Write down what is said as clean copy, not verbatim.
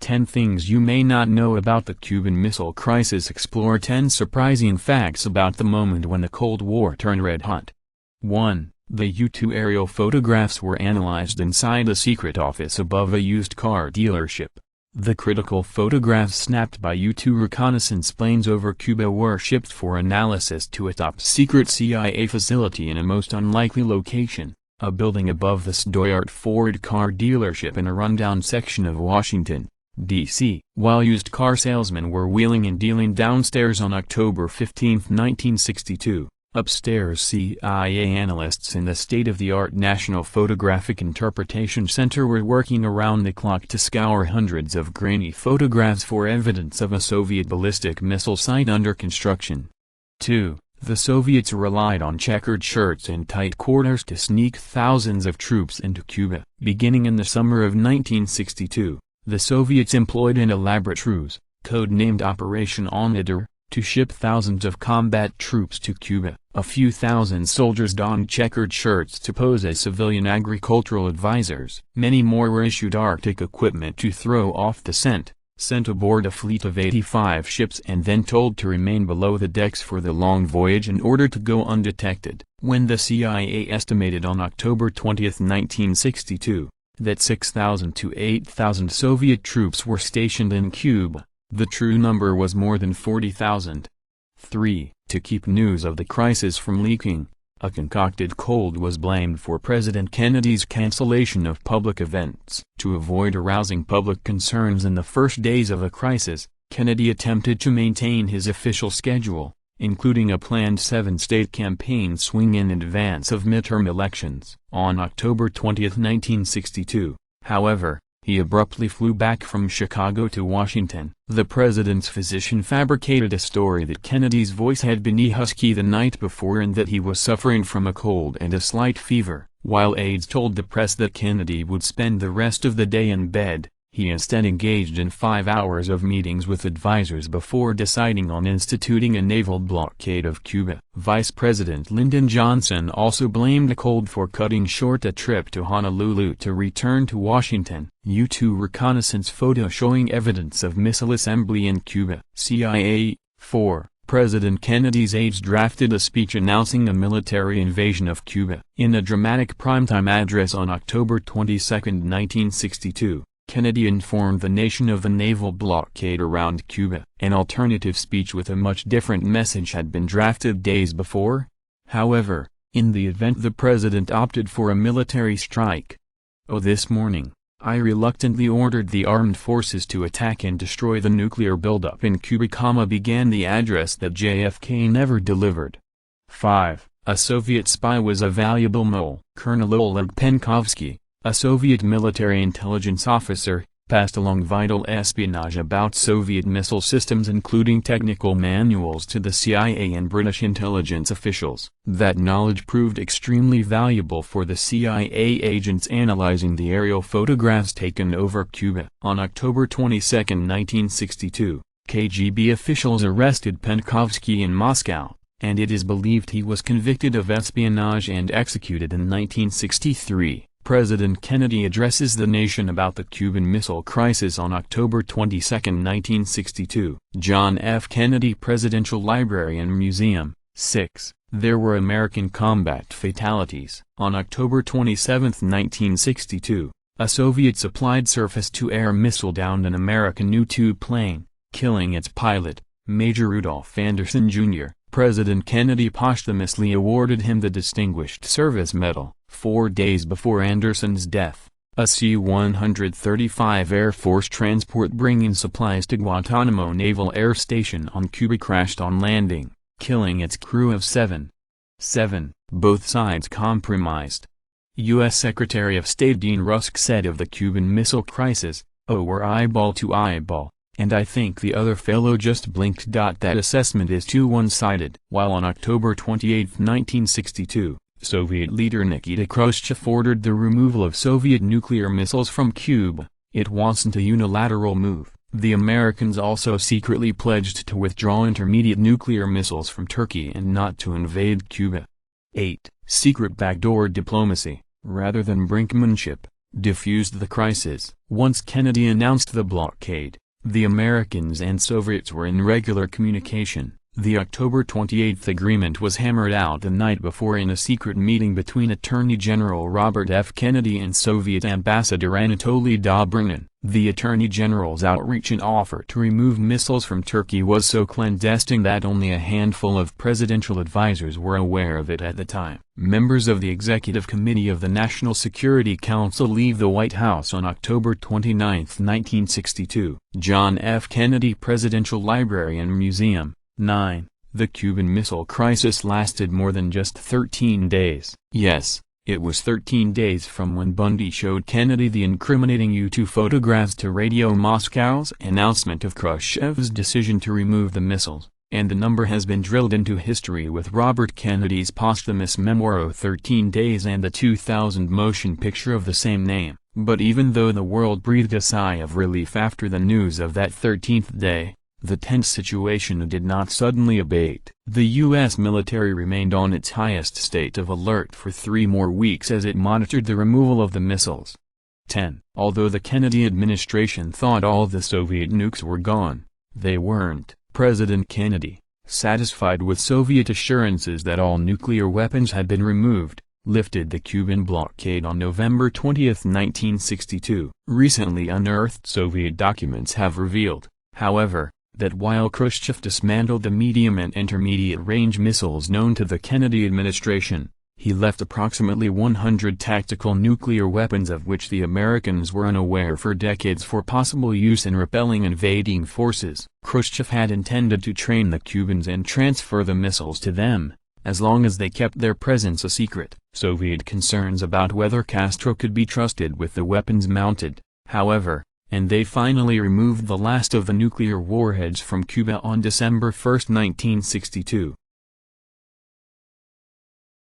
10 Things You May Not Know About the Cuban Missile Crisis. Explore 10 surprising facts about the moment when the Cold War turned red hot. 1. The U-2 aerial photographs were analyzed inside a secret office above a used car dealership. The critical photographs snapped by U-2 reconnaissance planes over Cuba were shipped for analysis to a top-secret CIA facility in a most unlikely location, a building above the Stoyart Ford car dealership in a rundown section of Washington, D.C. While used car salesmen were wheeling and dealing downstairs on October 15, 1962, upstairs CIA analysts in the state-of-the-art National Photographic Interpretation Center were working around the clock to scour hundreds of grainy photographs for evidence of a Soviet ballistic missile site under construction. 2. The Soviets relied on checkered shirts and tight quarters to sneak thousands of troops into Cuba. Beginning in the summer of 1962, the Soviets employed an elaborate ruse, codenamed Operation Onedar, to ship thousands of combat troops to Cuba. A few thousand soldiers donned checkered shirts to pose as civilian agricultural advisors. Many more were issued Arctic equipment to throw off the scent, sent aboard a fleet of 85 ships and then told to remain below the decks for the long voyage in order to go undetected. When the CIA estimated on October 20, 1962, that 6,000 to 8,000 Soviet troops were stationed in Cuba, the true number was more than 40,000. 3. To keep news of the crisis from leaking, a concocted cold was blamed for President Kennedy's cancellation of public events. To avoid arousing public concerns in the first days of a crisis, Kennedy attempted to maintain his official schedule, including a planned 7-state campaign swing in advance of midterm elections. On October 20, 1962, however, he abruptly flew back from Chicago to Washington. The president's physician fabricated a story that Kennedy's voice had been husky the night before and that he was suffering from a cold and a slight fever. While aides told the press that Kennedy would spend the rest of the day in bed, he instead engaged in 5 hours of meetings with advisors before deciding on instituting a naval blockade of Cuba. Vice President Lyndon Johnson also blamed the cold for cutting short a trip to Honolulu to return to Washington. U-2 reconnaissance photo showing evidence of missile assembly in Cuba. CIA. 4. President Kennedy's aides drafted a speech announcing a military invasion of Cuba. In a dramatic primetime address on October 22, 1962, Kennedy informed the nation of the naval blockade around Cuba. An alternative speech with a much different message had been drafted days before. However, in the event the president opted for a military strike. This morning, I reluctantly ordered the armed forces to attack and destroy the nuclear buildup in Cuba, began the address that JFK never delivered. 5. A Soviet spy was a valuable mole. Colonel Oleg Penkovsky, a Soviet military intelligence officer, passed along vital espionage about Soviet missile systems including technical manuals to the CIA and British intelligence officials. That knowledge proved extremely valuable for the CIA agents analyzing the aerial photographs taken over Cuba. On October 22, 1962, KGB officials arrested Penkovsky in Moscow, and it is believed he was convicted of espionage and executed in 1963. President Kennedy addresses the nation about the Cuban Missile Crisis on October 22, 1962. John F. Kennedy Presidential Library and Museum. 6. There were American combat fatalities. On October 27, 1962, a Soviet-supplied surface-to-air missile downed an American U-2 plane, killing its pilot, Major Rudolph Anderson, Jr. President Kennedy posthumously awarded him the Distinguished Service Medal. 4 days before Anderson's death, a C-135 Air Force transport bringing supplies to Guantanamo Naval Air Station on Cuba crashed on landing, killing its crew of 7. 7. Both sides compromised. U.S. Secretary of State Dean Rusk said of the Cuban Missile Crisis, "We're eyeball to eyeball, and I think the other fellow just blinked. That assessment is too one-sided." While on October 28, 1962, Soviet leader Nikita Khrushchev ordered the removal of Soviet nuclear missiles from Cuba, it wasn't a unilateral move. The Americans also secretly pledged to withdraw intermediate nuclear missiles from Turkey and not to invade Cuba. 8. Secret backdoor diplomacy. Rather than brinkmanship, diffused the crisis. Once Kennedy announced the blockade, the Americans and Soviets were in regular communication. The October 28 agreement was hammered out the night before in a secret meeting between Attorney General Robert F. Kennedy and Soviet Ambassador Anatoly Dobrynin. The Attorney General's outreach and offer to remove missiles from Turkey was so clandestine that only a handful of presidential advisors were aware of it at the time. Members of the Executive Committee of the National Security Council leave the White House on October 29, 1962. John F. Kennedy Presidential Library and Museum. 9. The Cuban Missile Crisis lasted more than just 13 days. Yes, it was 13 days from when Bundy showed Kennedy the incriminating U-2 photographs to Radio Moscow's announcement of Khrushchev's decision to remove the missiles, and the number has been drilled into history with Robert Kennedy's posthumous memoir 13 Days and the 2000 motion picture of the same name. But even though the world breathed a sigh of relief after the news of that 13th day, the tense situation did not suddenly abate. The U.S. military remained on its highest state of alert for 3 more weeks as it monitored the removal of the missiles. 10. Although the Kennedy administration thought all the Soviet nukes were gone, they weren't. President Kennedy, satisfied with Soviet assurances that all nuclear weapons had been removed, lifted the Cuban blockade on November 20, 1962. Recently unearthed Soviet documents have revealed, however, that while Khrushchev dismantled the medium and intermediate-range missiles known to the Kennedy administration, he left approximately 100 tactical nuclear weapons of which the Americans were unaware for decades for possible use in repelling invading forces. Khrushchev had intended to train the Cubans and transfer the missiles to them, as long as they kept their presence a secret. Soviet concerns about whether Castro could be trusted with the weapons mounted, however, and they finally removed the last of the nuclear warheads from Cuba on December 1, 1962.